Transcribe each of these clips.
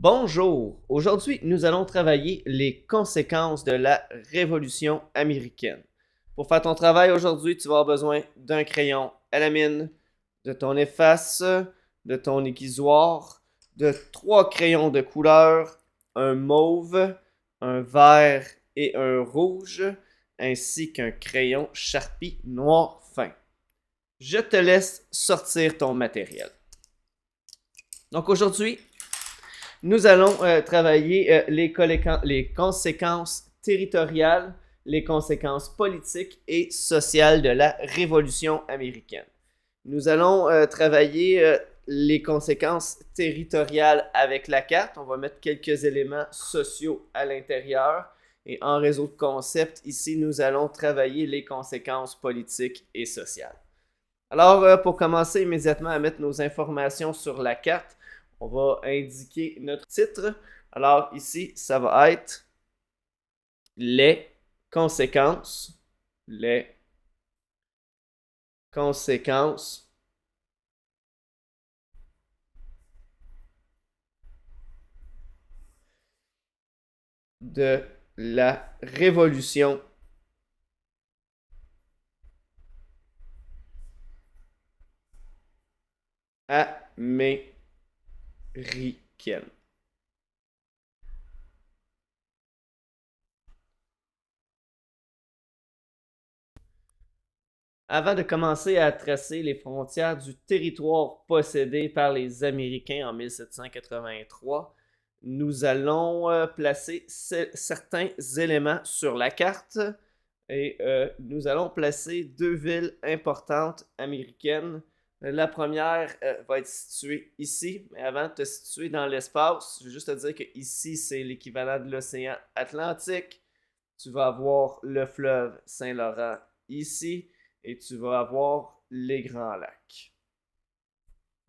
Bonjour! Aujourd'hui, nous allons travailler les conséquences de la Révolution américaine. Pour faire ton travail aujourd'hui, tu vas avoir besoin d'un crayon à la mine, de ton efface, de ton aiguisoir, de 3 crayons de couleur, un mauve, un vert et un rouge, ainsi qu'un crayon Sharpie noir fin. Je te laisse sortir ton matériel. Donc aujourd'hui, nous allons travailler les conséquences territoriales, les conséquences politiques et sociales de la Révolution américaine. Nous allons travailler les conséquences territoriales avec la carte. On va mettre quelques éléments sociaux à l'intérieur. Et en réseau de concepts, ici, nous allons travailler les conséquences politiques et sociales. Alors, pour commencer immédiatement à mettre nos informations sur la carte, on va indiquer notre titre. Alors ici, ça va être les conséquences de la Révolution américaine. Avant de commencer à tracer les frontières du territoire possédé par les Américains en 1783, nous allons placer certains éléments sur la carte et nous allons placer 2 villes importantes américaines. La première va être située ici, mais avant de te situer dans l'espace, je vais juste te dire que ici c'est l'équivalent de l'océan Atlantique. Tu vas avoir le fleuve Saint-Laurent ici et tu vas avoir les Grands Lacs.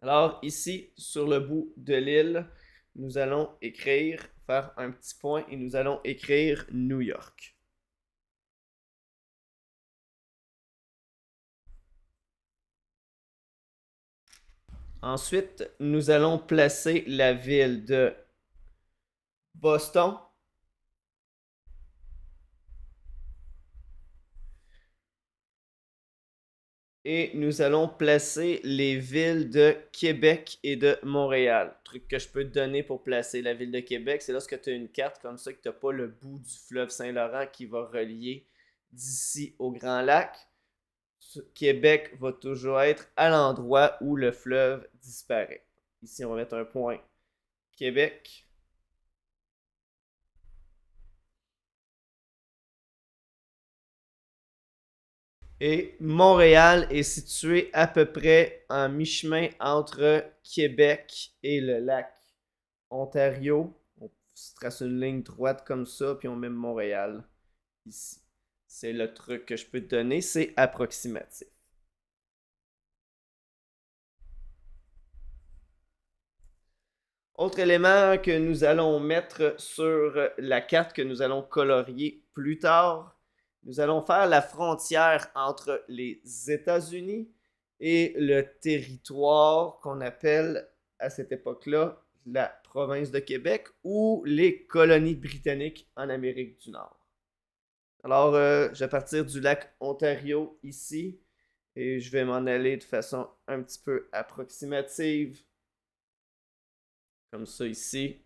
Alors ici, sur le bout de l'île, nous allons faire un petit point et nous allons écrire New York. Ensuite, nous allons placer la ville de Boston. Et nous allons placer les villes de Québec et de Montréal. Le truc que je peux te donner pour placer la ville de Québec, c'est lorsque tu as une carte comme ça, que tu n'as pas le bout du fleuve Saint-Laurent qui va relier d'ici au Grand Lac. Québec va toujours être à l'endroit où le fleuve disparaît. Ici, on va mettre un point Québec. Et Montréal est situé à peu près en mi-chemin entre Québec et le lac Ontario. On se trace une ligne droite comme ça, puis on met Montréal ici. C'est le truc que je peux te donner, c'est approximatif. Autre élément que nous allons mettre sur la carte que nous allons colorier plus tard, nous allons faire la frontière entre les États-Unis et le territoire qu'on appelle à cette époque-là la province de Québec ou les colonies britanniques en Amérique du Nord. Alors, je vais partir du lac Ontario ici et je vais m'en aller de façon un petit peu approximative, comme ça ici.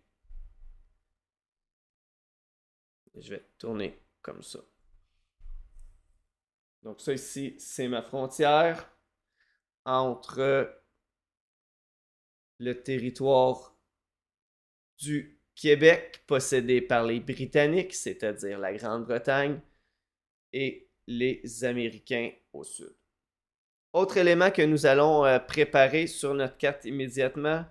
Et je vais tourner comme ça. Donc ça ici, c'est ma frontière entre le territoire du Québec possédé par les Britanniques, c'est-à-dire la Grande-Bretagne, et les Américains au sud. Autre élément que nous allons préparer sur notre carte immédiatement,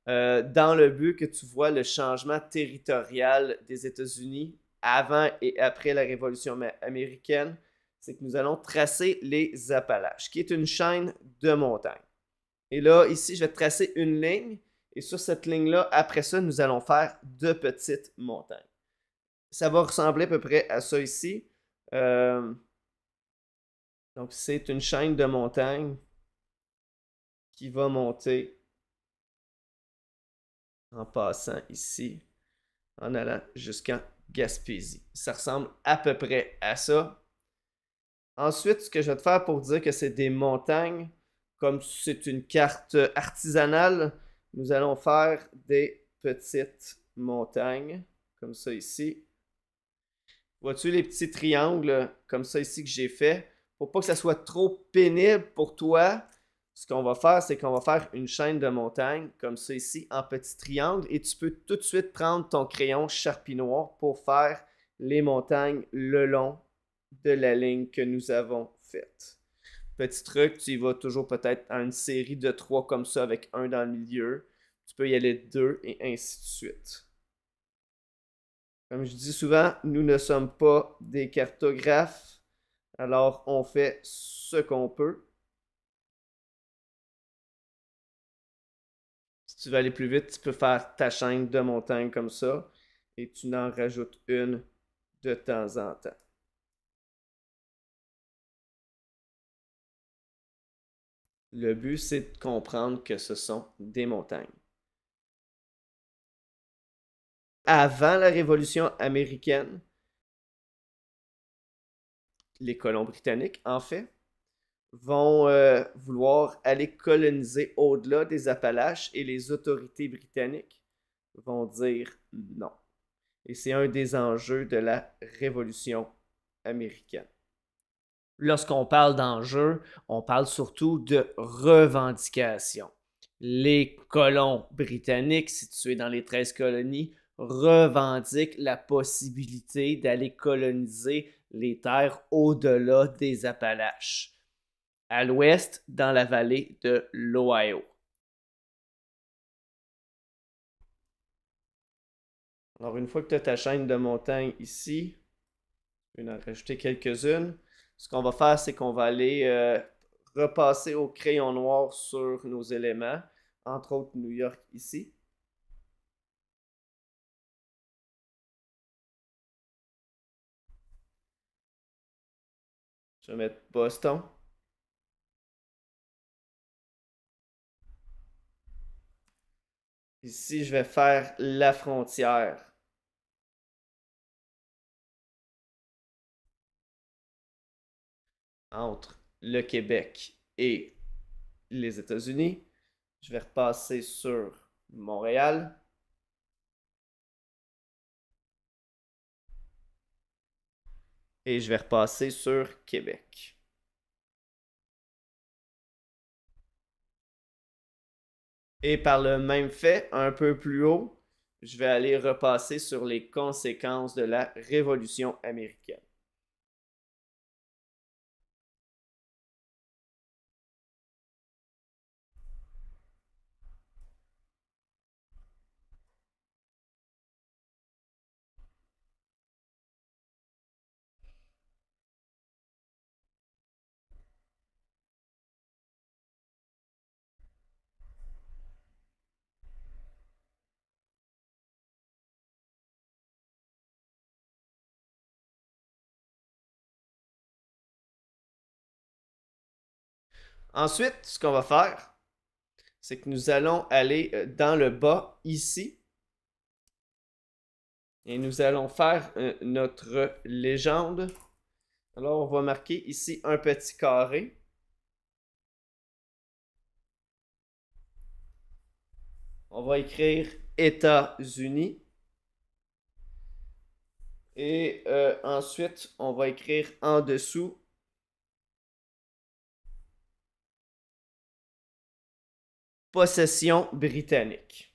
dans le but que tu vois le changement territorial des États-Unis avant et après la Révolution américaine, c'est que nous allons tracer les Appalaches, qui est une chaîne de montagnes. Et là, ici, je vais tracer une ligne, et sur cette ligne-là, après ça, nous allons faire 2 petites montagnes. Ça va ressembler à peu près à ça ici. Donc, c'est une chaîne de montagnes qui va monter en passant ici, en allant jusqu'en Gaspésie. Ça ressemble à peu près à ça. Ensuite, ce que je vais te faire pour dire que c'est des montagnes, comme c'est une carte artisanale, nous allons faire des petites montagnes, comme ça ici. Vois-tu les petits triangles, comme ça ici que j'ai fait? Pour pas que ça soit trop pénible pour toi, ce qu'on va faire, c'est qu'on va faire une chaîne de montagnes, comme ça ici, en petits triangles, et tu peux tout de suite prendre ton crayon Sharpie noir pour faire les montagnes le long de la ligne que nous avons faite. Petit truc, tu y vas toujours peut-être à une série de 3 comme ça avec un dans le milieu. Tu peux y aller de 2 et ainsi de suite. Comme je dis souvent, nous ne sommes pas des cartographes, alors on fait ce qu'on peut. Si tu veux aller plus vite, tu peux faire ta chaîne de montagnes comme ça et tu n'en rajoutes une de temps en temps. Le but, c'est de comprendre que ce sont des montagnes. Avant la Révolution américaine, les colons britanniques, en fait, vont vouloir aller coloniser au-delà des Appalaches et les autorités britanniques vont dire non. Et c'est un des enjeux de la Révolution américaine. Lorsqu'on parle d'enjeux, on parle surtout de revendications. Les colons britanniques situés dans les 13 colonies revendiquent la possibilité d'aller coloniser les terres au-delà des Appalaches, à l'ouest dans la vallée de l'Ohio. Alors, une fois que tu as ta chaîne de montagnes ici, je vais en rajouter quelques-unes. Ce qu'on va faire, c'est qu'on va aller repasser au crayon noir sur nos éléments, entre autres New York ici. Je vais mettre Boston. Ici, je vais faire la frontière entre le Québec et les États-Unis. Je vais repasser sur Montréal. Et je vais repasser sur Québec. Et par le même fait, un peu plus haut, je vais aller repasser sur les conséquences de la Révolution américaine. Ensuite, ce qu'on va faire, c'est que nous allons aller dans le bas ici et nous allons faire notre légende. Alors, on va marquer ici un petit carré. On va écrire États-Unis. Et ensuite, on va écrire en dessous possession britannique.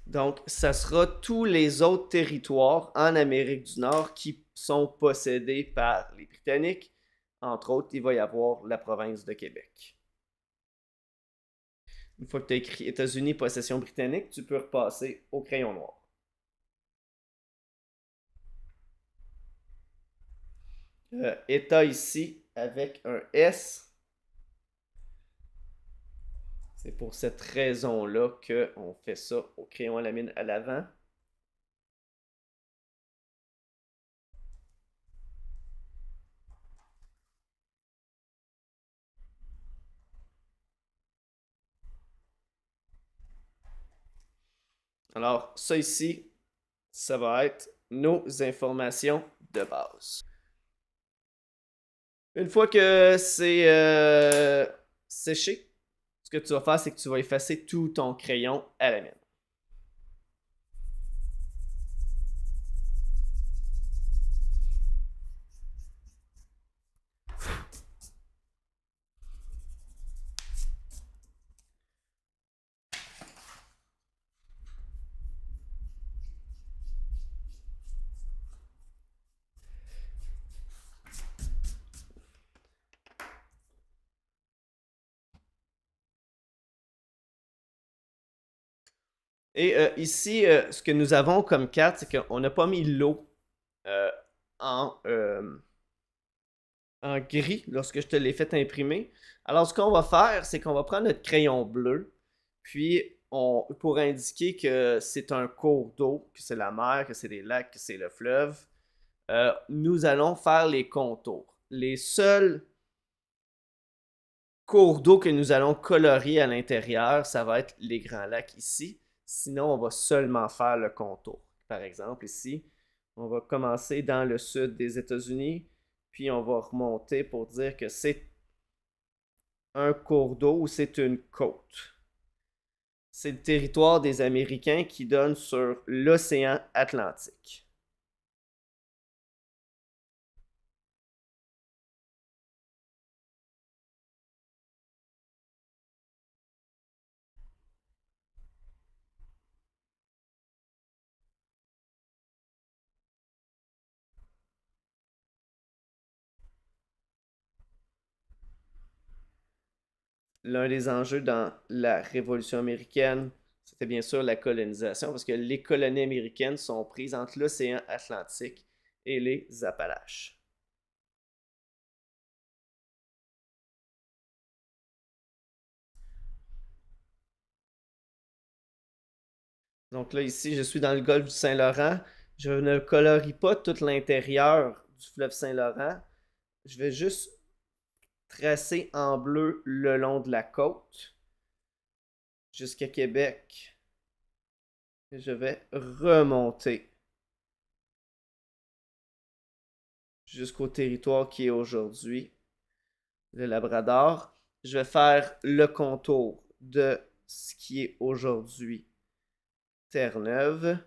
Donc, ça sera tous les autres territoires en Amérique du Nord qui sont possédés par les Britanniques. Entre autres, il va y avoir la province de Québec. Une fois que tu as écrit États-Unis, possession britannique, tu peux repasser au crayon noir. État ici avec un S. C'est pour cette raison-là qu'on fait ça au crayon à la mine à l'avant. Alors, ça ici, ça va être nos informations de base. Une fois que c'est séché, ce que tu vas faire, c'est que tu vas effacer tout ton crayon à la mine. Et ici, ce que nous avons comme carte, c'est qu'on n'a pas mis l'eau euh, en, en gris lorsque je te l'ai fait imprimer. Alors, ce qu'on va faire, c'est qu'on va prendre notre crayon bleu, puis pour indiquer que c'est un cours d'eau, que c'est la mer, que c'est des lacs, que c'est le fleuve, nous allons faire les contours. Les seuls cours d'eau que nous allons colorier à l'intérieur, ça va être les grands lacs ici. Sinon, on va seulement faire le contour. Par exemple, ici, on va commencer dans le sud des États-Unis, puis on va remonter pour dire que c'est un cours d'eau ou c'est une côte. C'est le territoire des Américains qui donne sur l'océan Atlantique. L'un des enjeux dans la Révolution américaine, c'était bien sûr la colonisation, parce que les colonies américaines sont prises entre l'océan Atlantique et les Appalaches. Donc là, ici, je suis dans le golfe du Saint-Laurent. Je ne colorie pas tout l'intérieur du fleuve Saint-Laurent. Je vais juste tracer en bleu le long de la côte jusqu'à Québec. Et je vais remonter jusqu'au territoire qui est aujourd'hui le Labrador. Je vais faire le contour de ce qui est aujourd'hui Terre-Neuve.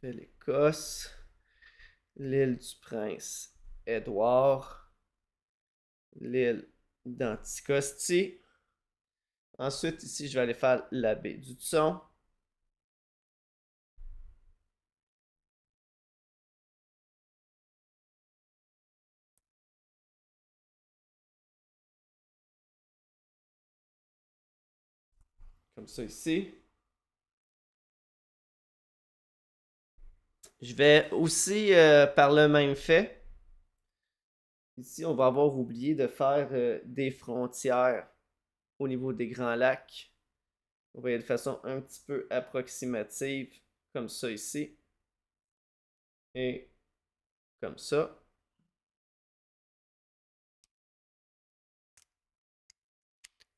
Belle-Écosse. L'île du Prince-Édouard. L'île d'Anticosti. Ensuite, ici, je vais aller faire la baie du Thon. Comme ça ici. Je vais aussi, par le même fait, ici, on va avoir oublié de faire des frontières au niveau des Grands Lacs. On va y aller de façon un petit peu approximative, comme ça ici. Et comme ça.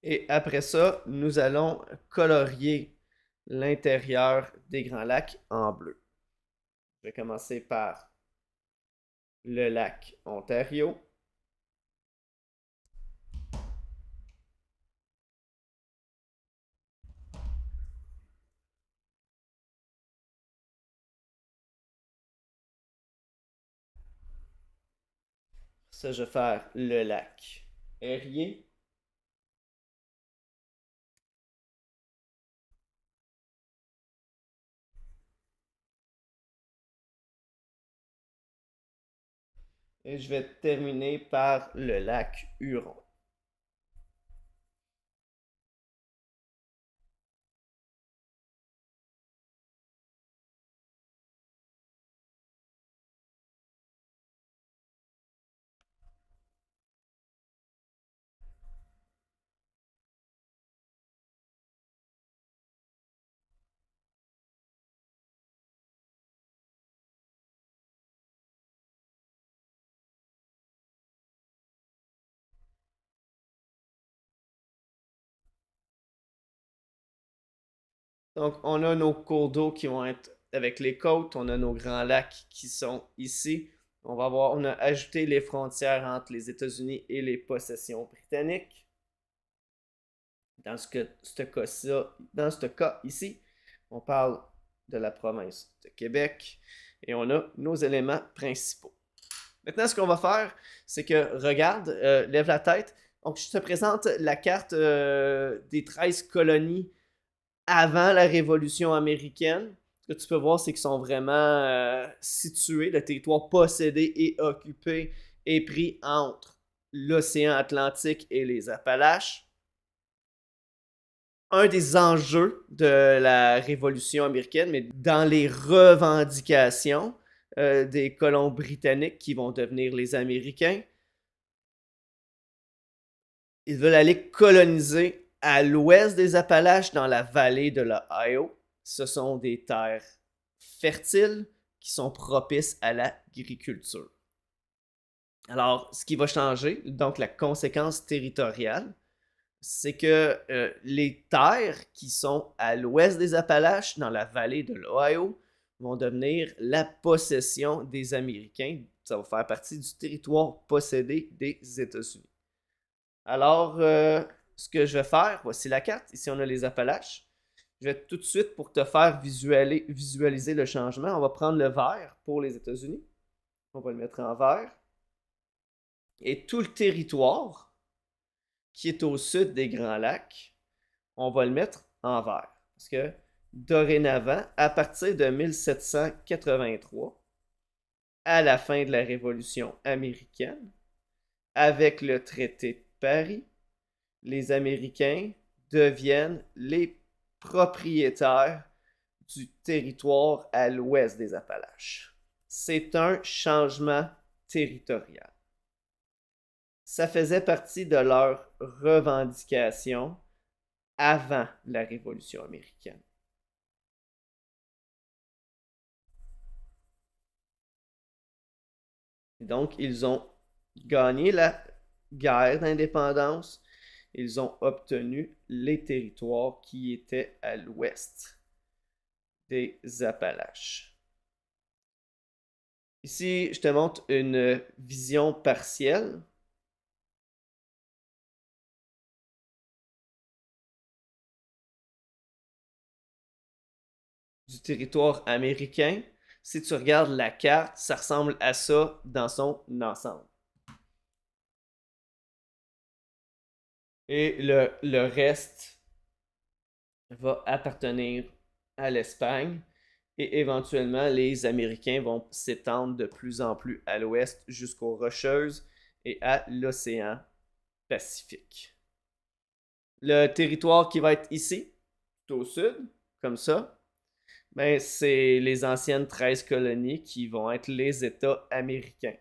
Et après ça, nous allons colorier l'intérieur des Grands Lacs en bleu. Je vais commencer par le lac Ontario. Ça, je vais faire le lac Erie. Et je vais terminer par le lac Huron. Donc, on a nos cours d'eau qui vont être avec les côtes, on a nos grands lacs qui sont ici. On a ajouté les frontières entre les États-Unis et les possessions britanniques. Dans ce cas ici, on parle de la province de Québec et on a nos éléments principaux. Maintenant, ce qu'on va faire, c'est que, regarde, lève la tête. Donc, je te présente la carte des 13 colonies avant la Révolution américaine. Ce que tu peux voir, c'est qu'ils sont vraiment situés, le territoire possédé et occupé est pris entre l'océan Atlantique et les Appalaches. Un des enjeux de la Révolution américaine, mais dans les revendications des colons britanniques qui vont devenir les Américains, ils veulent aller coloniser à l'ouest des Appalaches, dans la vallée de l'Ohio. Ce sont des terres fertiles qui sont propices à l'agriculture. Alors, ce qui va changer, donc la conséquence territoriale, c'est que les terres qui sont à l'ouest des Appalaches, dans la vallée de l'Ohio, vont devenir la possession des Américains. Ça va faire partie du territoire possédé des États-Unis. Alors, ce que je vais faire, voici la carte. Ici, on a les Appalaches. Je vais tout de suite, pour te faire visualiser le changement, on va prendre le vert pour les États-Unis. On va le mettre en vert. Et tout le territoire qui est au sud des Grands Lacs, on va le mettre en vert. Parce que dorénavant, à partir de 1783, à la fin de la Révolution américaine, avec le traité de Paris, les Américains deviennent les propriétaires du territoire à l'ouest des Appalaches. C'est un changement territorial. Ça faisait partie de leurs revendications avant la Révolution américaine. Donc, ils ont gagné la guerre d'indépendance. Ils ont obtenu les territoires qui étaient à l'ouest des Appalaches. Ici, je te montre une vision partielle. Du territoire américain. Si tu regardes la carte, ça ressemble à ça dans son ensemble. Et le reste va appartenir à l'Espagne. Et éventuellement, les Américains vont s'étendre de plus en plus à l'ouest jusqu'aux Rocheuses et à l'océan Pacifique. Le territoire qui va être ici, tout au sud, comme ça, ben, c'est les anciennes 13 colonies qui vont être les États américains.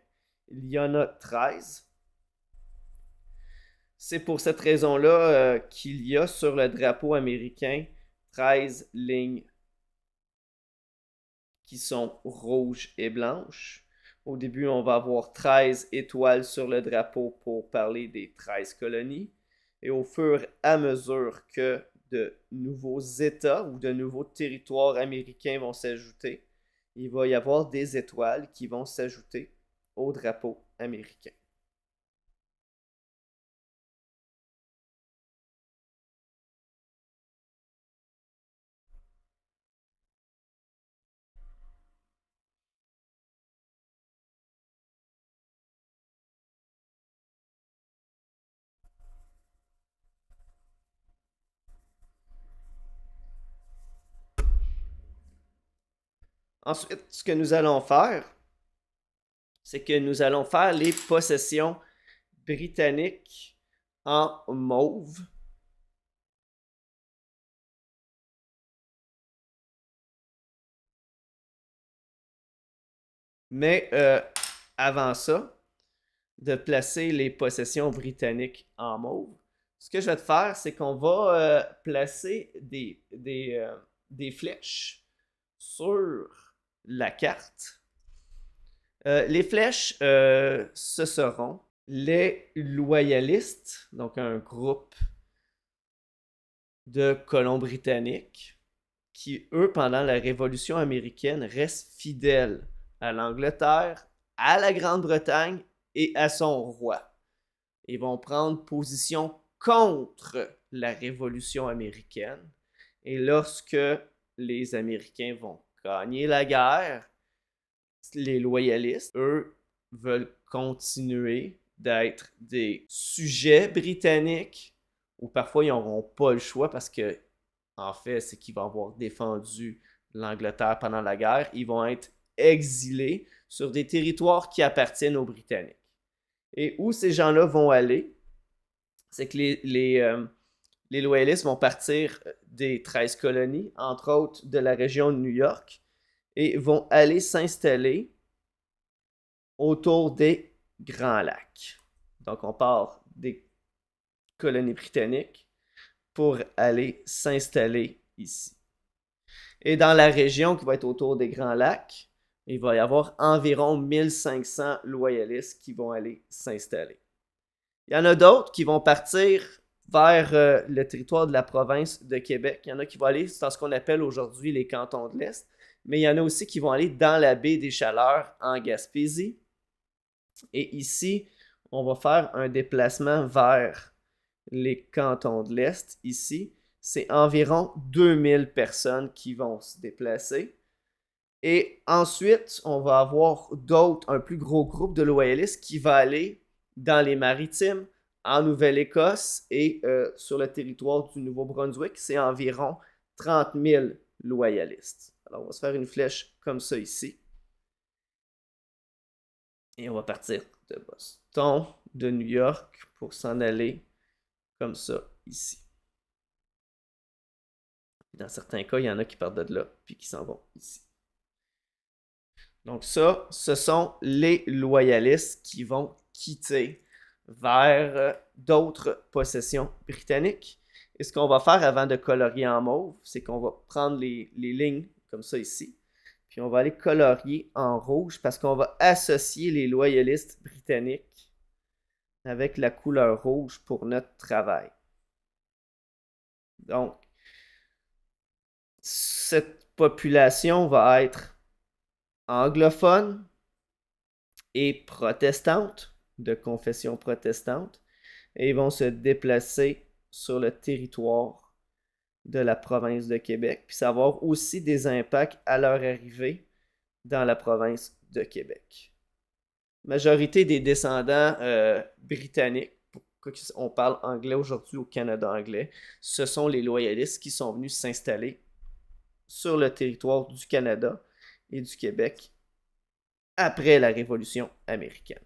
Il y en a 13. C'est pour cette raison-là qu'il y a sur le drapeau américain 13 lignes qui sont rouges et blanches. Au début, on va avoir 13 étoiles sur le drapeau pour parler des 13 colonies. Et au fur et à mesure que de nouveaux États ou de nouveaux territoires américains vont s'ajouter, il va y avoir des étoiles qui vont s'ajouter au drapeau américain. Ensuite, ce que nous allons faire, c'est que nous allons faire les possessions britanniques en mauve. Mais avant ça, de placer les possessions britanniques en mauve, ce que je vais te faire, c'est qu'on va placer des flèches sur la carte. Les flèches, ce seront les loyalistes, donc un groupe de colons britanniques. qui, eux, pendant la Révolution américaine, restent fidèles à l'Angleterre, à la Grande-Bretagne et à son roi. Ils vont prendre position contre la Révolution américaine. Et lorsque les Américains vont gagner la guerre, les loyalistes, eux, veulent continuer d'être des sujets britanniques, ou parfois ils n'auront pas le choix parce que, en fait, c'est qu'ils vont avoir défendu l'Angleterre pendant la guerre. Ils vont être exilés sur des territoires qui appartiennent aux Britanniques. Et où ces gens-là vont aller, c'est que les loyalistes vont partir des 13 colonies, entre autres de la région de New York, et vont aller s'installer autour des Grands Lacs. Donc, on part des colonies britanniques pour aller s'installer ici. Et dans la région qui va être autour des Grands Lacs, il va y avoir environ 1500 loyalistes qui vont aller s'installer. Il y en a d'autres qui vont partir vers le territoire de la province de Québec. Il y en a qui vont aller dans ce qu'on appelle aujourd'hui les cantons de l'Est, mais il y en a aussi qui vont aller dans la baie des Chaleurs en Gaspésie. Et ici, on va faire un déplacement vers les cantons de l'Est. Ici, c'est environ 2000 personnes qui vont se déplacer. Et ensuite, on va avoir un plus gros groupe de loyalistes qui va aller dans les maritimes, en Nouvelle-Écosse et sur le territoire du Nouveau-Brunswick. C'est environ 30 000 loyalistes. Alors, on va se faire une flèche comme ça ici. Et on va partir de Boston, de New York, pour s'en aller comme ça ici. Dans certains cas, il y en a qui partent de là, puis qui s'en vont ici. Donc ça, ce sont les loyalistes qui vont quitter vers d'autres possessions britanniques. Et ce qu'on va faire avant de colorier en mauve, c'est qu'on va prendre les lignes comme ça ici, puis on va aller colorier en rouge parce qu'on va associer les loyalistes britanniques avec la couleur rouge pour notre travail. Donc, cette population va être anglophone et protestante, de confession protestante, et ils vont se déplacer sur le territoire de la province de Québec, puis ça va avoir aussi des impacts à leur arrivée dans la province de Québec. Majorité des descendants britanniques, pourquoi on parle anglais aujourd'hui au Canada anglais, ce sont les loyalistes qui sont venus s'installer sur le territoire du Canada et du Québec après la Révolution américaine.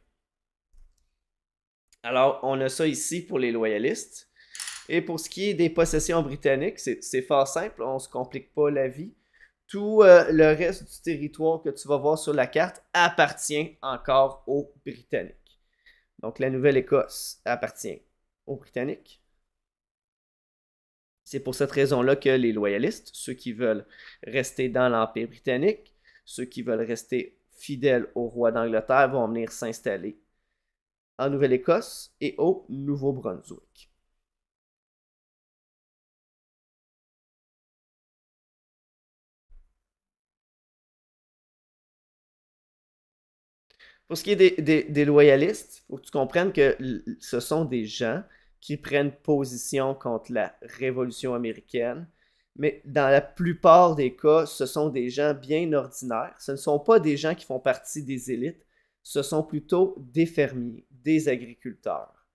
Alors, on a ça ici pour les loyalistes. Et pour ce qui est des possessions britanniques, c'est fort simple, on ne se complique pas la vie. Tout le reste du territoire que tu vas voir sur la carte appartient encore aux Britanniques. Donc, la Nouvelle-Écosse appartient aux Britanniques. C'est pour cette raison-là que les loyalistes, ceux qui veulent rester dans l'Empire britannique, ceux qui veulent rester fidèles au roi d'Angleterre, vont venir s'installer en Nouvelle-Écosse et au Nouveau-Brunswick. Pour ce qui est des loyalistes, il faut que tu comprennes que ce sont des gens qui prennent position contre la Révolution américaine, mais dans la plupart des cas, ce sont des gens bien ordinaires. Ce ne sont pas des gens qui font partie des élites, ce sont plutôt des fermiers, des agriculteurs.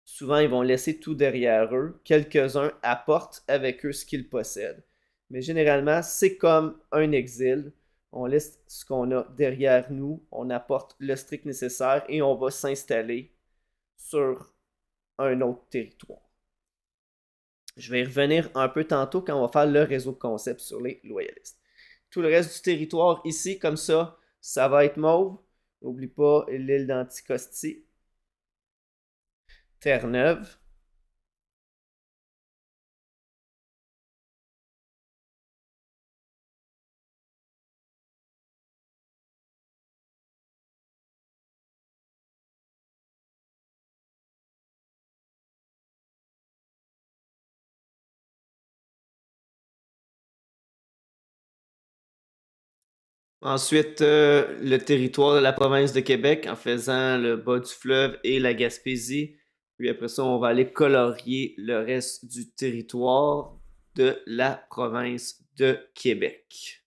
Souvent, ils vont laisser tout derrière eux. Quelques-uns apportent avec eux ce qu'ils possèdent. Mais généralement, c'est comme un exil. On laisse ce qu'on a derrière nous, on apporte le strict nécessaire et on va s'installer sur un autre territoire. Je vais y revenir un peu tantôt quand on va faire le réseau de concepts sur les loyalistes. Tout le reste du territoire ici, comme ça va être mauve. N'oublie pas l'île d'Anticosti, Terre-Neuve, Ensuite, le territoire de la province de Québec en faisant le bas du fleuve et la Gaspésie. Puis après ça, on va aller colorier le reste du territoire de la province de Québec.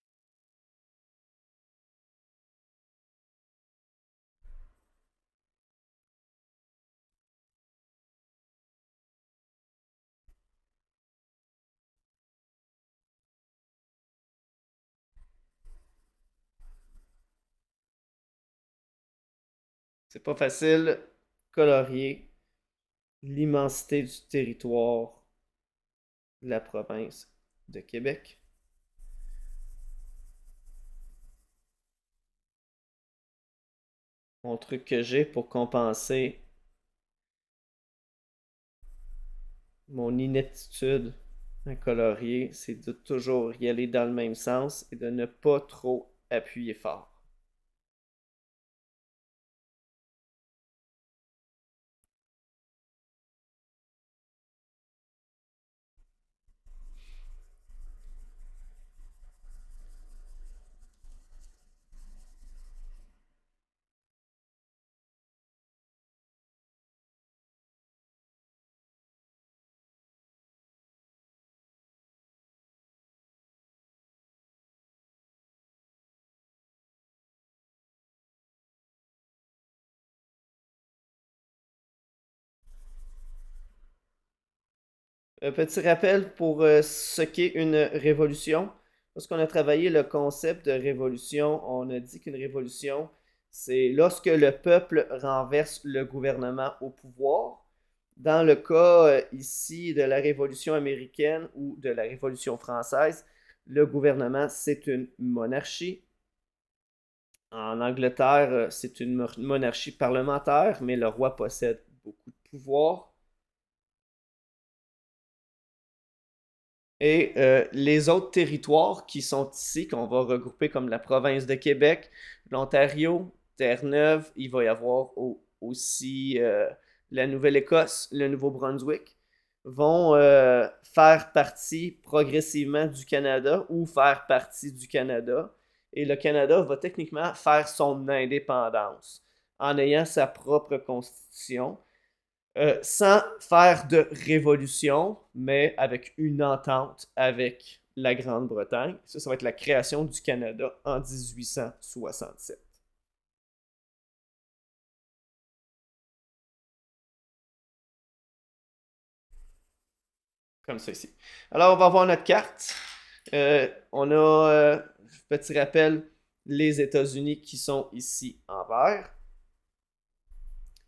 C'est pas facile. Colorier l'immensité du territoire de la province de Québec. Mon truc que j'ai pour compenser mon ineptitude à colorier, c'est de toujours y aller dans le même sens et de ne pas trop appuyer fort. Un petit rappel pour ce qu'est une révolution. Lorsqu'on a travaillé le concept de révolution, on a dit qu'une révolution, c'est lorsque le peuple renverse le gouvernement au pouvoir. Dans le cas ici de la Révolution américaine ou de la Révolution française, le gouvernement, c'est une monarchie. En Angleterre, c'est une monarchie parlementaire, mais le roi possède beaucoup de pouvoir. Et les autres territoires qui sont ici, qu'on va regrouper comme la province de Québec, l'Ontario, Terre-Neuve, il va y avoir aussi la Nouvelle-Écosse, le Nouveau-Brunswick, vont faire partie progressivement du Canada ou faire partie du Canada. Et le Canada va techniquement faire son indépendance en ayant sa propre constitution sans faire de révolution, mais avec une entente avec la Grande-Bretagne. Ça va être la création du Canada en 1867. Comme ça ici. Alors, on va voir notre carte. On a, petit rappel, les États-Unis qui sont ici en vert.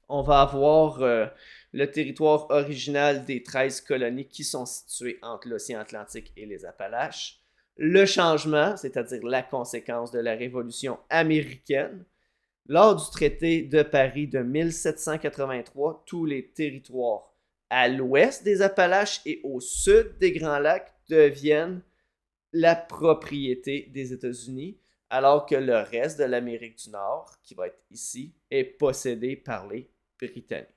On va avoir le territoire original des 13 colonies qui sont situées entre l'océan Atlantique et les Appalaches. Le changement, c'est-à-dire la conséquence de la Révolution américaine. Lors du traité de Paris de 1783, tous les territoires à l'ouest des Appalaches et au sud des Grands Lacs deviennent la propriété des États-Unis, alors que le reste de l'Amérique du Nord, qui va être ici, est possédé par les Britanniques.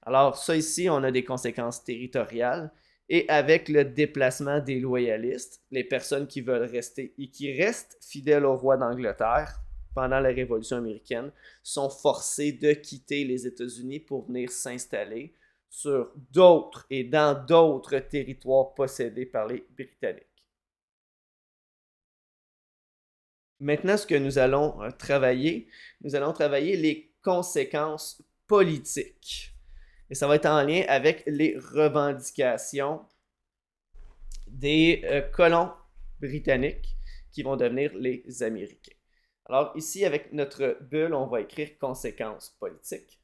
Alors ça ici, on a des conséquences territoriales. Et avec le déplacement des loyalistes, les personnes qui veulent rester et qui restent fidèles au roi d'Angleterre pendant la Révolution américaine sont forcés de quitter les États-Unis pour venir s'installer sur d'autres et dans d'autres territoires possédés par les Britanniques. Maintenant, ce que nous allons travailler les conséquences politiques. Et ça va être en lien avec les revendications des colons britanniques qui vont devenir les Américains. Alors ici, avec notre bulle, on va écrire conséquences politiques.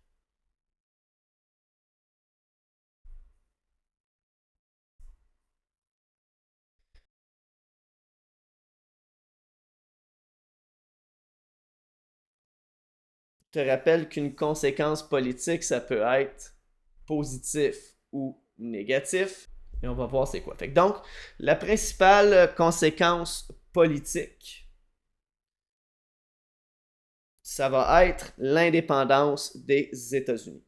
Je te rappelle qu'une conséquence politique, ça peut être positif ou négatif. Et on va voir c'est quoi. Donc, la principale conséquence politique, ça va être l'indépendance des États-Unis.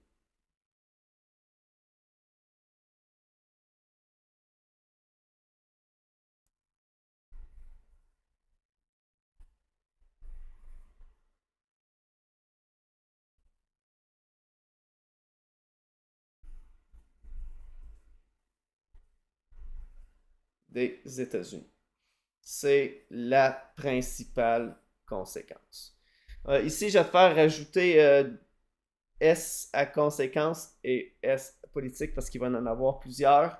des États-Unis. C'est la principale conséquence. Ici, je vais te faire rajouter S à conséquence et S politique parce qu'il va en avoir plusieurs.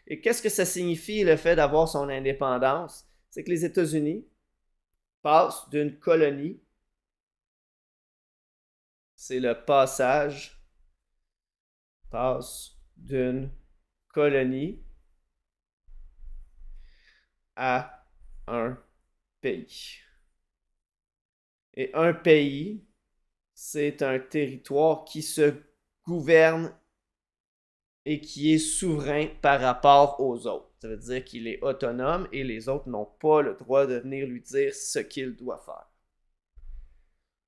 Et qu'est-ce que ça signifie le fait d'avoir son indépendance? C'est que les États-Unis passent d'une colonie, c'est le passage, passe d'une colonie à un pays. Et un pays, c'est un territoire qui se gouverne et qui est souverain par rapport aux autres. Ça veut dire qu'il est autonome et les autres n'ont pas le droit de venir lui dire ce qu'il doit faire.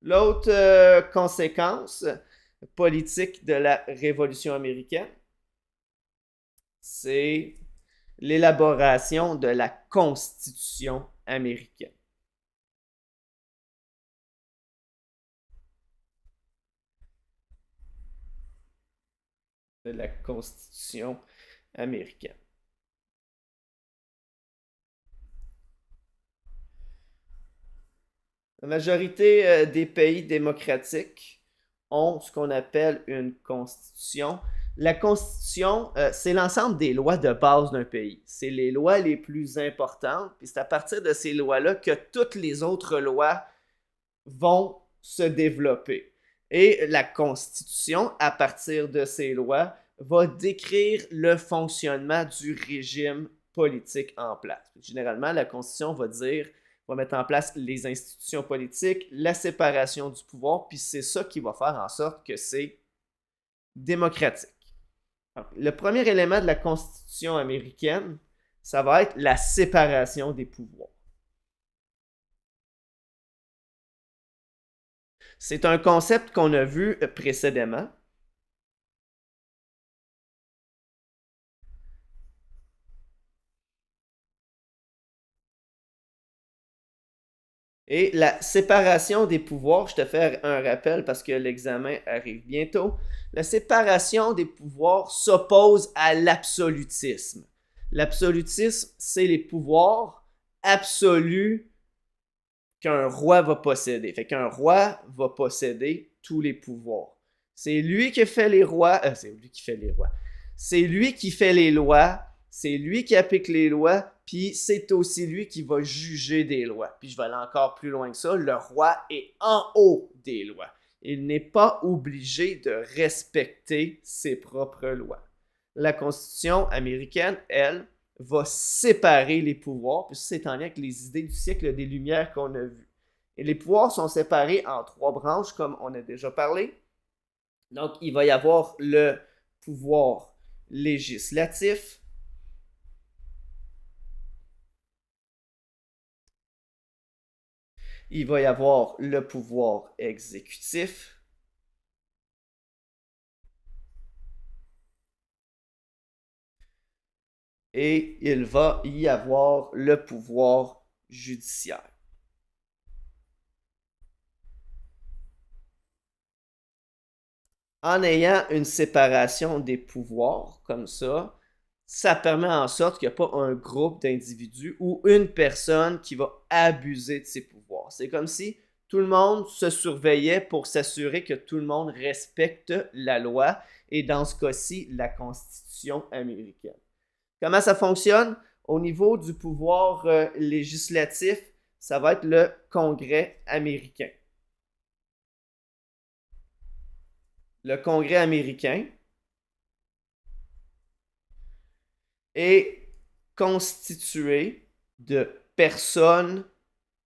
L'autre conséquence politique de la Révolution américaine, c'est l'élaboration de la Constitution américaine. De la Constitution américaine. La majorité des pays démocratiques ont ce qu'on appelle une constitution. La constitution, c'est l'ensemble des lois de base d'un pays. C'est les lois les plus importantes, puis c'est à partir de ces lois-là que toutes les autres lois vont se développer. Et la constitution, à partir de ces lois, va décrire le fonctionnement du régime politique en place. Généralement, la constitution va dire va mettre en place les institutions politiques, la séparation du pouvoir, puis c'est ça qui va faire en sorte que c'est démocratique. Alors, le premier élément de la Constitution américaine, ça va être la séparation des pouvoirs. C'est un concept qu'on a vu précédemment. Et la séparation des pouvoirs, je te fais un rappel parce que l'examen arrive bientôt. La séparation des pouvoirs s'oppose à l'absolutisme. L'absolutisme, c'est les pouvoirs absolus qu'un roi va posséder. Fait qu'un roi va posséder tous les pouvoirs. C'est lui qui fait les rois. C'est lui qui fait les rois. C'est lui qui fait les lois. C'est lui qui applique les lois, puis c'est aussi lui qui va juger des lois. Puis je vais aller encore plus loin que ça, le roi est en haut des lois. Il n'est pas obligé de respecter ses propres lois. La Constitution américaine, elle, va séparer les pouvoirs, puis c'est en lien avec les idées du siècle des Lumières qu'on a vues. Et les pouvoirs sont séparés en 3 branches, comme on a déjà parlé. Donc, il va y avoir le pouvoir législatif, il va y avoir le pouvoir exécutif, et il va y avoir le pouvoir judiciaire. En ayant une séparation des pouvoirs comme ça permet en sorte qu'il n'y a pas un groupe d'individus ou une personne qui va abuser de ses pouvoirs. C'est comme si tout le monde se surveillait pour s'assurer que tout le monde respecte la loi et dans ce cas-ci, la Constitution américaine. Comment ça fonctionne? Au niveau du pouvoir législatif, ça va être le Congrès américain. Le Congrès américain est constitué de personnes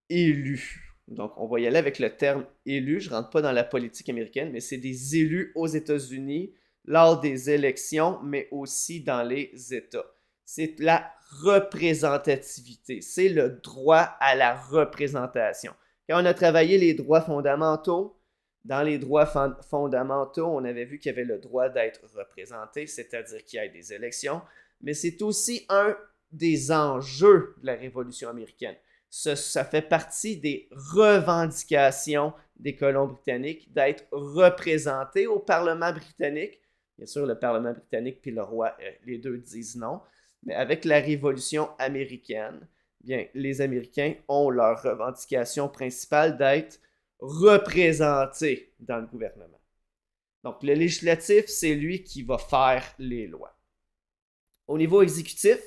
élues. Donc, on va y aller avec le terme élu. Je ne rentre pas dans la politique américaine, mais c'est des élus aux États-Unis lors des élections, mais aussi dans les États. C'est la représentativité. C'est le droit à la représentation. Quand on a travaillé les droits fondamentaux, dans les droits fondamentaux, on avait vu qu'il y avait le droit d'être représenté, c'est-à-dire qu'il y ait des élections, mais c'est aussi un des enjeux de la Révolution américaine. Ça fait partie des revendications des colons britanniques d'être représentés au Parlement britannique. Bien sûr, le Parlement britannique puis le roi, les deux disent non, Mais avec la Révolution américaine, bien, les Américains ont leur revendication principale d'être représentés dans le gouvernement. Donc, le législatif, c'est lui qui va faire les lois. Au niveau exécutif,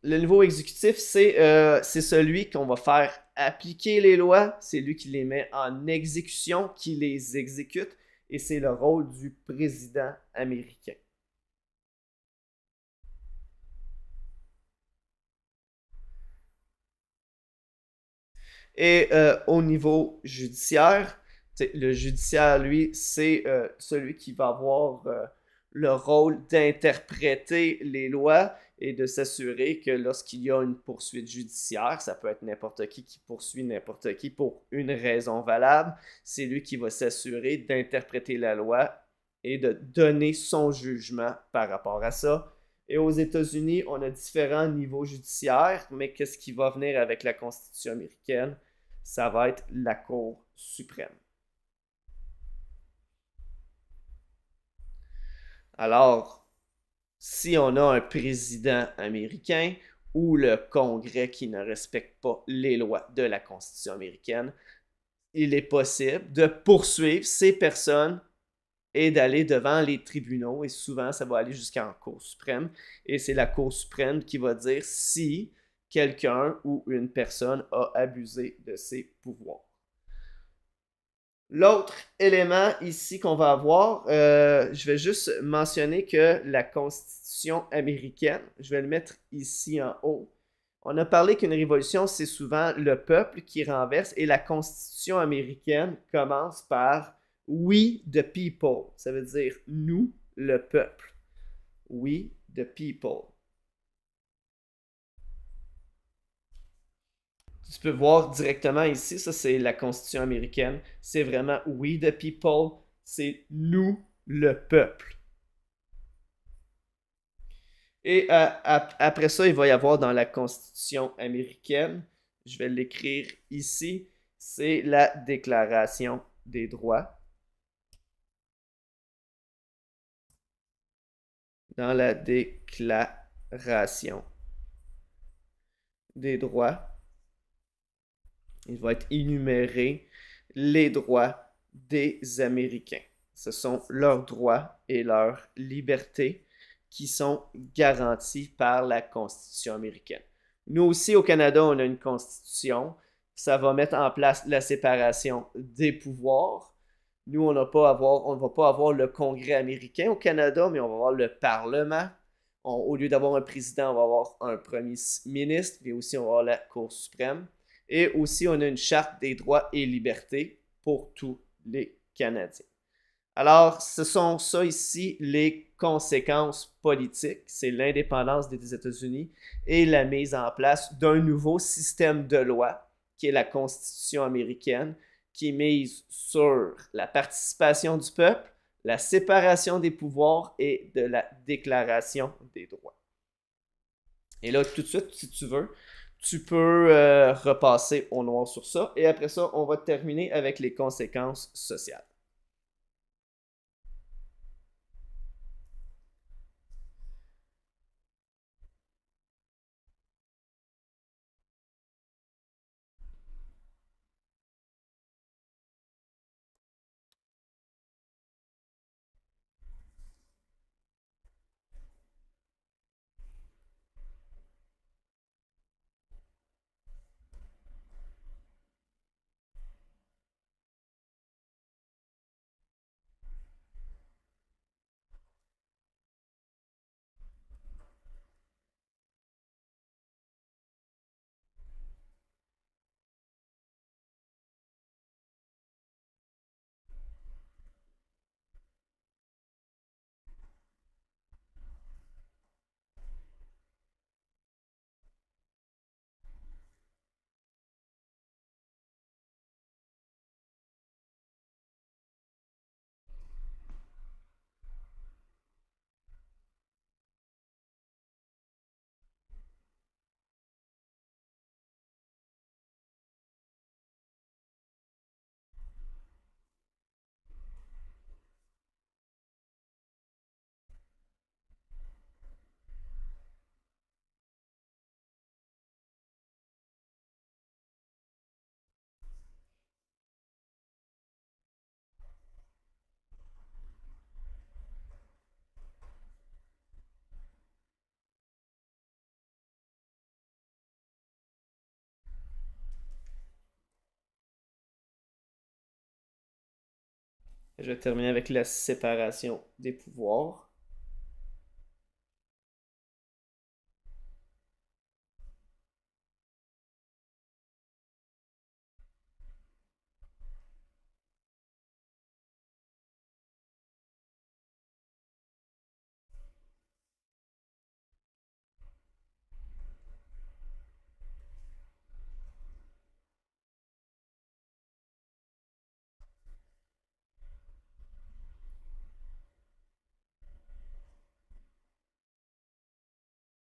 le niveau exécutif, c'est celui qu'on va faire appliquer les lois, c'est lui qui les met en exécution, qui les exécute, et c'est le rôle du président américain. Et au niveau judiciaire, le judiciaire, lui, c'est celui qui va avoir le rôle d'interpréter les lois et de s'assurer que lorsqu'il y a une poursuite judiciaire, ça peut être n'importe qui poursuit n'importe qui pour une raison valable, c'est lui qui va s'assurer d'interpréter la loi et de donner son jugement par rapport à ça. Et aux États-Unis, on a différents niveaux judiciaires, mais qu'est-ce qui va venir avec la Constitution américaine? Ça va être la Cour suprême. Alors, si on a un président américain ou le Congrès qui ne respecte pas les lois de la Constitution américaine, il est possible de poursuivre ces personnes et d'aller devant les tribunaux. Et souvent, ça va aller jusqu'en Cour suprême. Et c'est la Cour suprême qui va dire si quelqu'un ou une personne a abusé de ses pouvoirs. L'autre élément ici qu'on va avoir, je vais juste mentionner que la Constitution américaine, je vais le mettre ici en haut. On a parlé qu'une révolution, c'est souvent le peuple qui renverse et la Constitution américaine commence par We the people. Ça veut dire nous, le peuple. We the people. Tu peux voir directement ici, ça c'est la Constitution américaine. C'est vraiment We the people, c'est nous le peuple. Et après ça, il va y avoir dans la Constitution américaine, je vais l'écrire ici, c'est la Déclaration des droits. Dans la Déclaration des droits, il va être énuméré les droits des Américains. Ce sont leurs droits et leurs libertés qui sont garantis par la Constitution américaine. Nous aussi, au Canada, on a une Constitution. Ça va mettre en place la séparation des pouvoirs. Nous, on ne va pas avoir le Congrès américain au Canada, mais on va avoir le Parlement. Au lieu d'avoir un président, on va avoir un premier ministre, et aussi on va avoir la Cour suprême. Et aussi, on a une charte des droits et libertés pour tous les Canadiens. Alors, ce sont ça ici les conséquences politiques. C'est l'indépendance des États-Unis et la mise en place d'un nouveau système de loi, qui est la Constitution américaine, qui est mise sur la participation du peuple, la séparation des pouvoirs et de la déclaration des droits. Et là, tout de suite, si tu veux, tu peux repasser au noir sur ça. Et après ça, on va terminer avec les conséquences sociales. Je vais terminer avec la séparation des pouvoirs.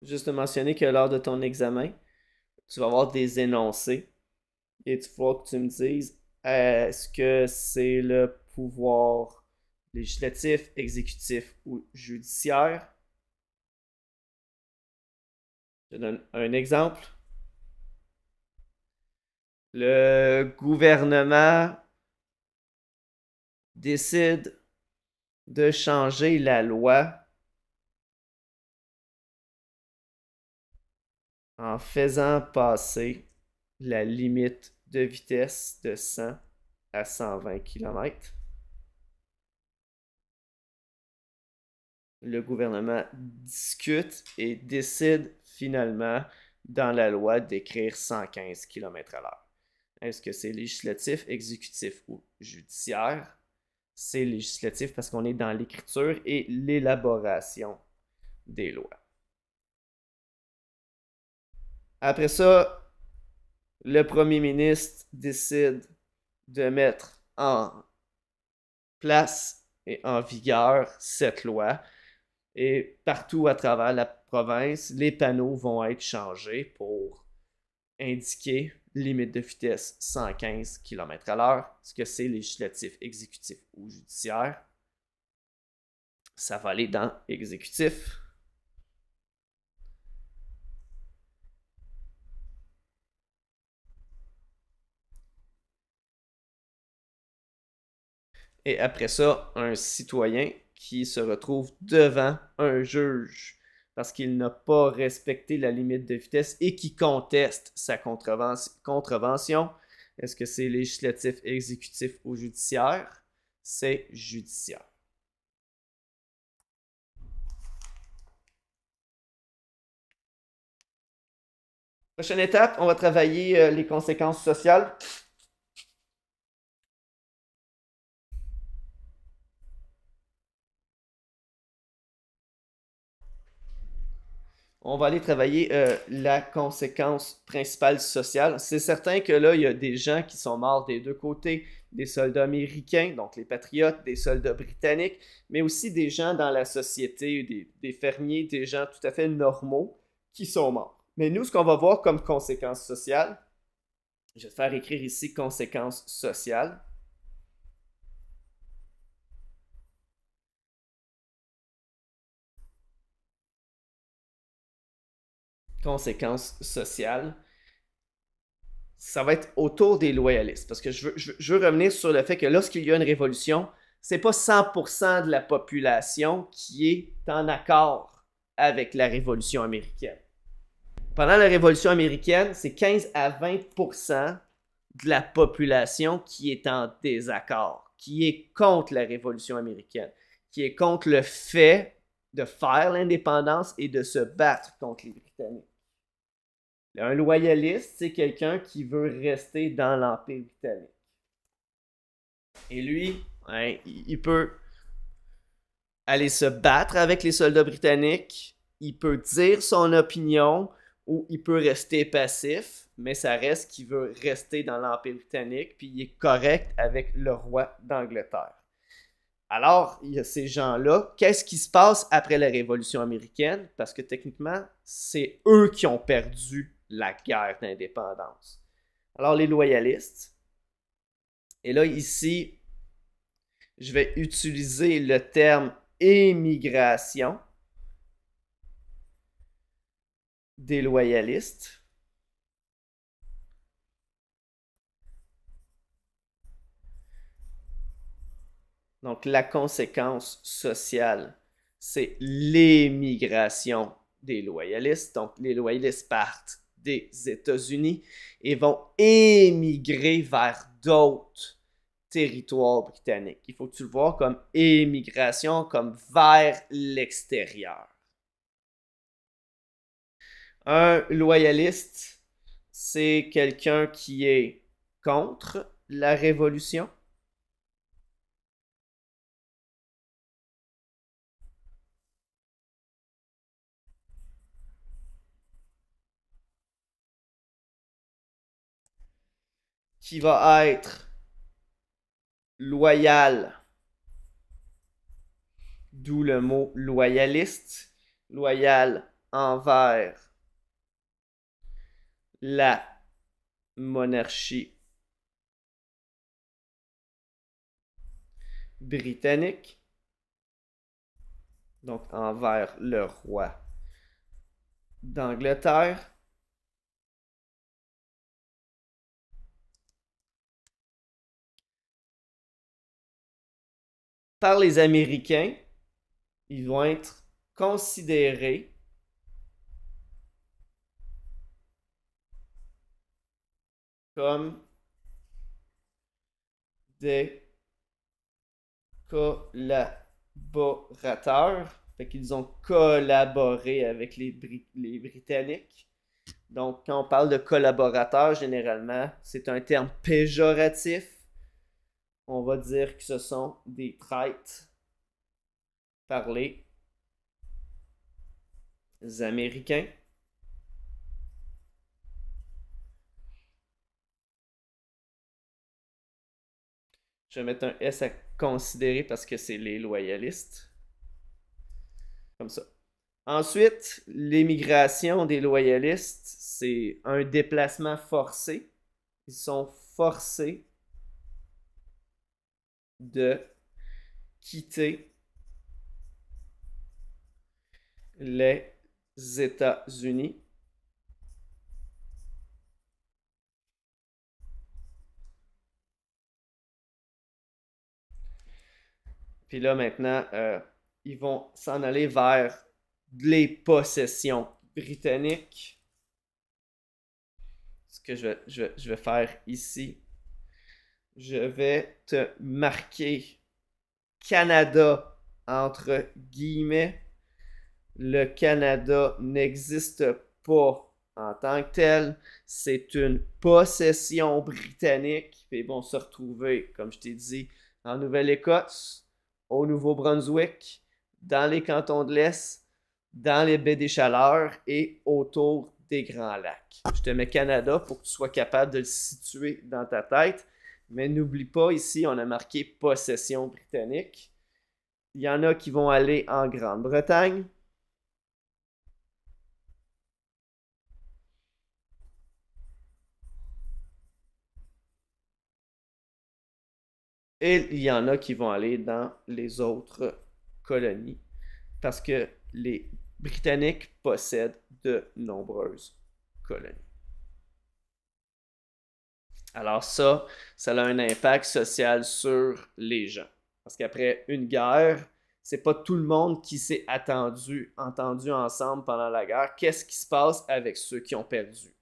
Juste de mentionner que lors de ton examen, tu vas avoir des énoncés et tu faut que tu me dises est-ce que c'est le pouvoir législatif, exécutif ou judiciaire. Je donne un exemple. Le gouvernement décide de changer la loi en faisant passer la limite de vitesse de 100 à 120 km. Le gouvernement discute et décide finalement dans la loi d'écrire 115 km/h. Est-ce que c'est législatif, exécutif ou judiciaire? C'est législatif parce qu'on est dans l'écriture et l'élaboration des lois. Après ça, le premier ministre décide de mettre en place et en vigueur cette loi. Et partout à travers la province, les panneaux vont être changés pour indiquer limite de vitesse 115 km/h. Est-ce que c'est législatif, exécutif ou judiciaire? Ça va aller dans exécutif. Et après ça, un citoyen qui se retrouve devant un juge parce qu'il n'a pas respecté la limite de vitesse et qui conteste sa contravention. Est-ce que c'est législatif, exécutif ou judiciaire? C'est judiciaire. Prochaine étape, on va travailler les conséquences sociales. On va aller travailler la conséquence principale sociale. C'est certain que là, il y a des gens qui sont morts des deux côtés, des soldats américains, donc les patriotes, des soldats britanniques, mais aussi des gens dans la société, des fermiers, des gens tout à fait normaux qui sont morts. Mais nous, ce qu'on va voir comme conséquence sociale, je vais te faire écrire ici conséquences sociales. Conséquences sociales. Ça va être autour des loyalistes. Parce que je veux revenir sur le fait que lorsqu'il y a une révolution, c'est pas 100% de la population qui est en accord avec la révolution américaine. Pendant la révolution américaine, c'est 15 à 20% de la population qui est en désaccord, qui est contre la révolution américaine, qui est contre le fait de faire l'indépendance et de se battre contre les Britanniques. Un loyaliste, c'est quelqu'un qui veut rester dans l'Empire britannique. Et lui, hein, il peut aller se battre avec les soldats britanniques, il peut dire son opinion ou il peut rester passif, mais ça reste qu'il veut rester dans l'Empire britannique, puis il est correct avec le roi d'Angleterre. Alors, il y a ces gens-là. Qu'est-ce qui se passe après la Révolution américaine? Parce que techniquement, c'est eux qui ont perdu la guerre d'indépendance. Alors, les loyalistes. Et là, ici, je vais utiliser le terme émigration des loyalistes. Donc, la conséquence sociale, c'est l'émigration des loyalistes. Donc, les loyalistes partent des États-Unis et vont émigrer vers d'autres territoire britannique. Il faut que tu le vois comme émigration, comme vers l'extérieur. Un loyaliste, c'est quelqu'un qui est contre la révolution. Qui va être loyal, d'où le mot loyaliste, loyal envers la monarchie britannique, donc envers le roi d'Angleterre. Par les Américains, ils vont être considérés comme des collaborateurs. Fait qu'ils ont collaboré avec les Britanniques. Donc, quand on parle de collaborateurs, généralement, c'est un terme péjoratif. On va dire que ce sont des traîtres par les Américains. Je vais mettre un S à considérer parce que c'est les loyalistes. Comme ça. Ensuite, l'émigration des loyalistes, c'est un déplacement forcé. Ils sont forcés de quitter les États-Unis. Puis là, maintenant, ils vont s'en aller vers les possessions britanniques. Ce que je vais faire ici, je vais te marquer Canada entre guillemets. Le Canada n'existe pas en tant que tel. C'est une possession britannique. Puis ils vont se retrouver, comme je t'ai dit, en Nouvelle-Écosse, au Nouveau-Brunswick, dans les cantons de l'Est, dans les baies des Chaleurs et autour des Grands Lacs. Je te mets Canada pour que tu sois capable de le situer dans ta tête. Mais n'oublie pas, ici, on a marqué possession britannique. Il y en a qui vont aller en Grande-Bretagne. Et il y en a qui vont aller dans les autres colonies parce que les Britanniques possèdent de nombreuses colonies. Alors ça a un impact social sur les gens. Parce qu'après une guerre, c'est pas tout le monde qui s'est entendu ensemble pendant la guerre. Qu'est-ce qui se passe avec ceux qui ont perdu?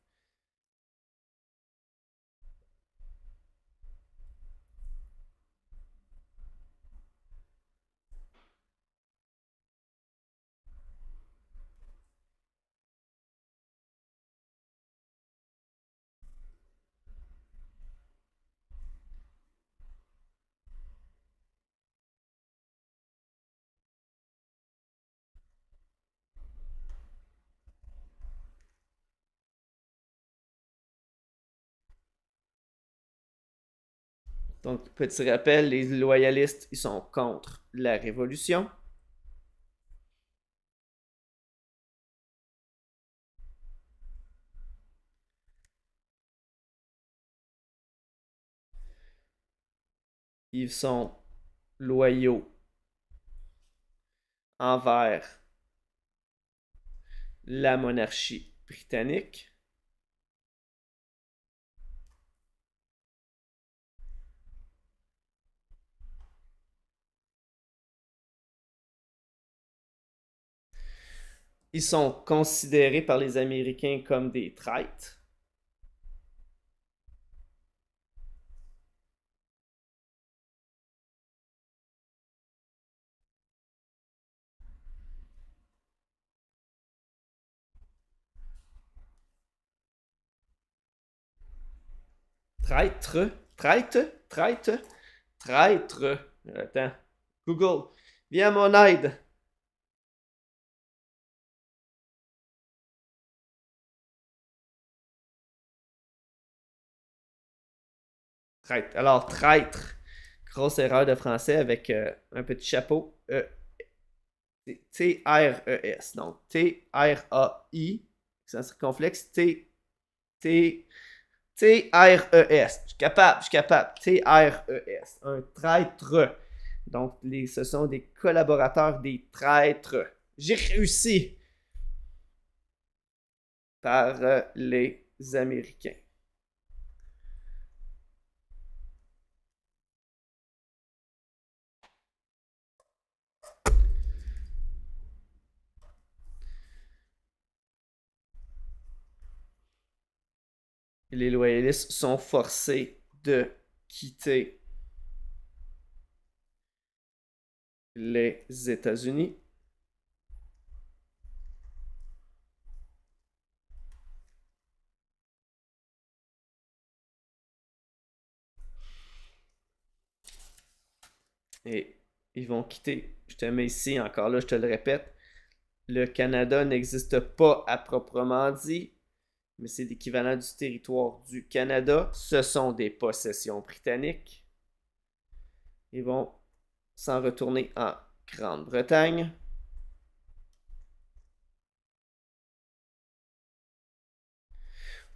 Donc, petit rappel, les loyalistes, ils sont contre la révolution. Ils sont loyaux envers la monarchie britannique. Ils sont considérés par les Américains comme des traîtres. Traître, traître, traître, traître. Attends. Google, viens à mon aide. Traître. Alors, traître. Grosse erreur de français avec un petit chapeau. T-R-E-S. Donc, T-R-A-I. C'est un circonflexe. T-T. T-R-E-S. Je suis capable. T-R-E-S. Un traître. Donc, ce sont des collaborateurs, des traîtres. J'ai réussi par les Américains. Les loyalistes sont forcés de quitter les États-Unis. Et ils vont quitter. Je te mets ici, encore là, je te le répète. Le Canada n'existe pas à proprement dit, mais c'est l'équivalent du territoire du Canada. Ce sont des possessions britanniques. Ils vont s'en retourner en Grande-Bretagne.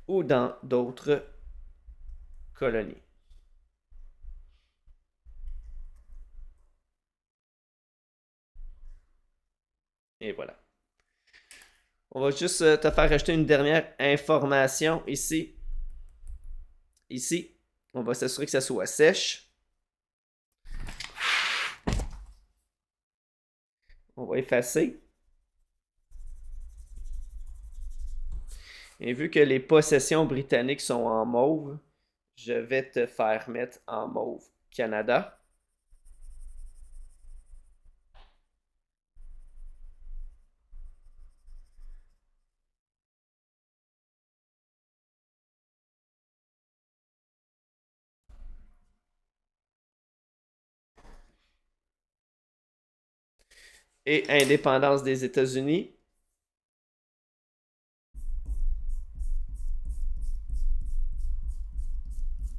Ou dans d'autres colonies. Et voilà. On va juste te faire ajouter une dernière information ici. Ici, on va s'assurer que ça soit sèche. On va effacer. Et vu que les possessions britanniques sont en mauve, je vais te faire mettre en mauve Canada. Et indépendance des États-Unis.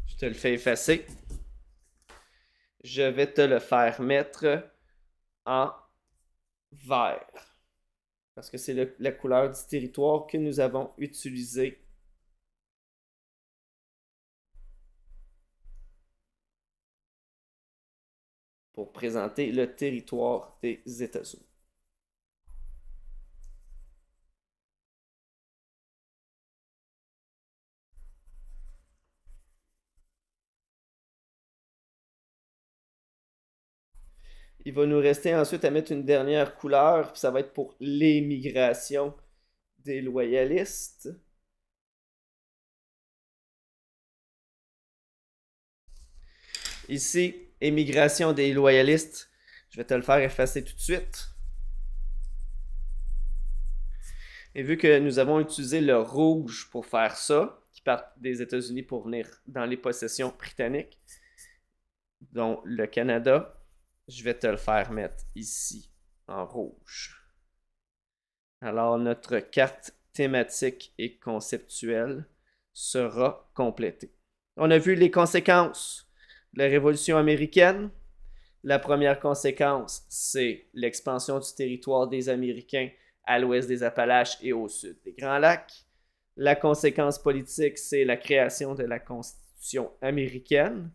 Je te le fais effacer. Je vais te le faire mettre en vert. Parce que c'est la couleur du territoire que nous avons utilisé pour présenter le territoire des États-Unis. Il va nous rester ensuite à mettre une dernière couleur, puis ça va être pour l'émigration des loyalistes. Ici, émigration des loyalistes. Je vais te le faire effacer tout de suite. Et vu que nous avons utilisé le rouge pour faire ça, qui part des États-Unis pour venir dans les possessions britanniques, dont le Canada, je vais te le faire mettre ici en rouge. Alors, notre carte thématique et conceptuelle sera complétée. On a vu les conséquences de la Révolution américaine. La première conséquence, c'est l'expansion du territoire des Américains à l'ouest des Appalaches et au sud des Grands Lacs. La conséquence politique, c'est la création de la Constitution américaine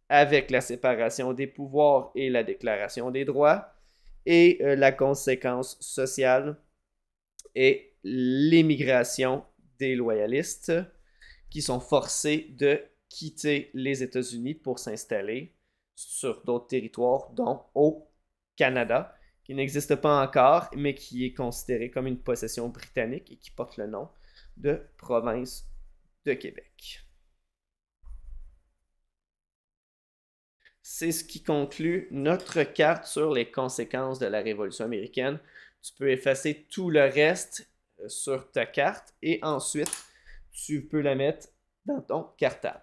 avec la séparation des pouvoirs et la déclaration des droits. Et la conséquence sociale est l'émigration des loyalistes qui sont forcés de quitter les États-Unis pour s'installer sur d'autres territoires, dont au Canada, qui n'existe pas encore, mais qui est considéré comme une possession britannique et qui porte le nom de province de Québec. C'est ce qui conclut notre carte sur les conséquences de la Révolution américaine. Tu peux effacer tout le reste sur ta carte et ensuite, tu peux la mettre dans ton cartable.